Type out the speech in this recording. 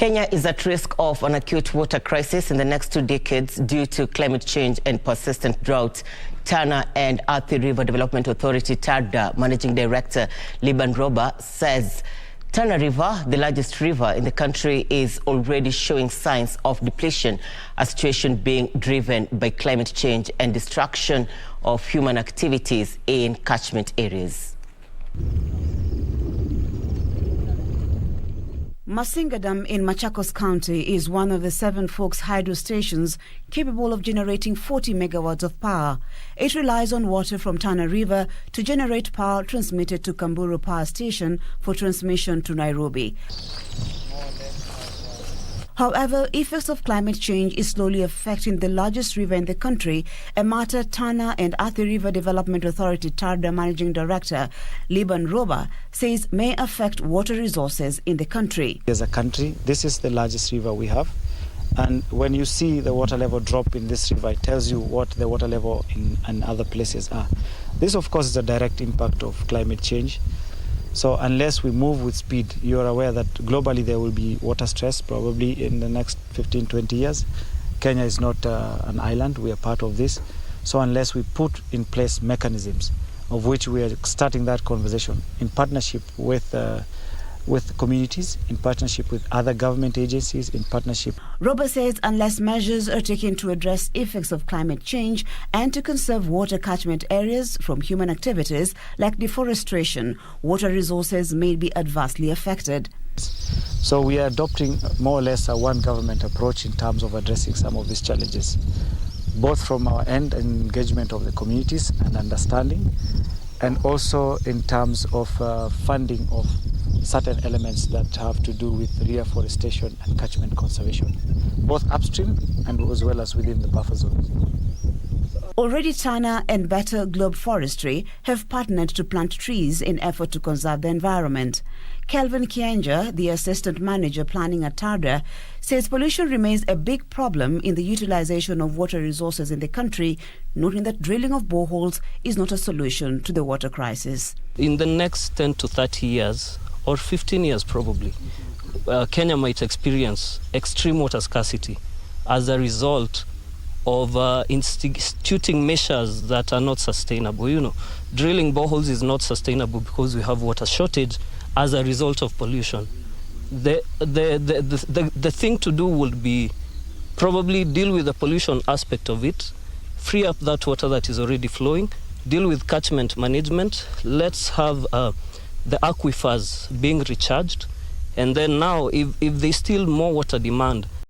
Kenya is at risk of an acute water crisis in the next 2 decades due to climate change and persistent drought. Tana and Athi River Development Authority TARDA Managing Director Liban Roba says Tana River, the largest river in the country, is already showing signs of depletion, a situation being driven by climate change and destruction of human activities in catchment areas. Masinga Dam in Machakos County is one of the 7 Forks hydro stations capable of generating 40 megawatts of power. It relies on water from Tana River to generate power transmitted to Kamburu Power Station for transmission to Nairobi. However, effects of climate change is slowly affecting the largest river in the country, a matter Tana and Athi River Development Authority TARDA Managing Director Liban Roba says may affect water resources in the country. As a country, this is the largest river we have. And when you see the water level drop in this river, it tells you what the water level in other places are. This, of course, is a direct impact of climate change. So unless we move with speed, you're aware that globally there will be water stress probably in the next 15-20 years. Kenya is not an island, we are part of this. So unless we put in place mechanisms of which we are starting that conversation in partnership with communities, in partnership with other government agencies, in partnership. Roba says unless measures are taken to address effects of climate change and to conserve water catchment areas from human activities like deforestation, water resources may be adversely affected. So we are adopting more or less a one government approach in terms of addressing some of these challenges, both from our end and engagement of the communities and understanding, and also in terms of funding of certain elements that have to do with reforestation and catchment conservation, both upstream and as well as within the buffer zone. Already Tana and Better Globe Forestry have partnered to plant trees in effort to conserve the environment. Kelvin Kianja, the Assistant Manager Planning at TARDA, says pollution remains a big problem in the utilization of water resources in the country, noting that drilling of boreholes is not a solution to the water crisis. In the next 10 to 30 years, or 15 years probably, Kenya might experience extreme water scarcity as a result of instituting measures that are not sustainable. You know, drilling boreholes is not sustainable because we have water shortage as a result of pollution. The thing to do would be probably deal with the pollution aspect of it, free up that water that is already flowing, deal with catchment management. Let's have the aquifers being recharged, and then now if there's still more water demand,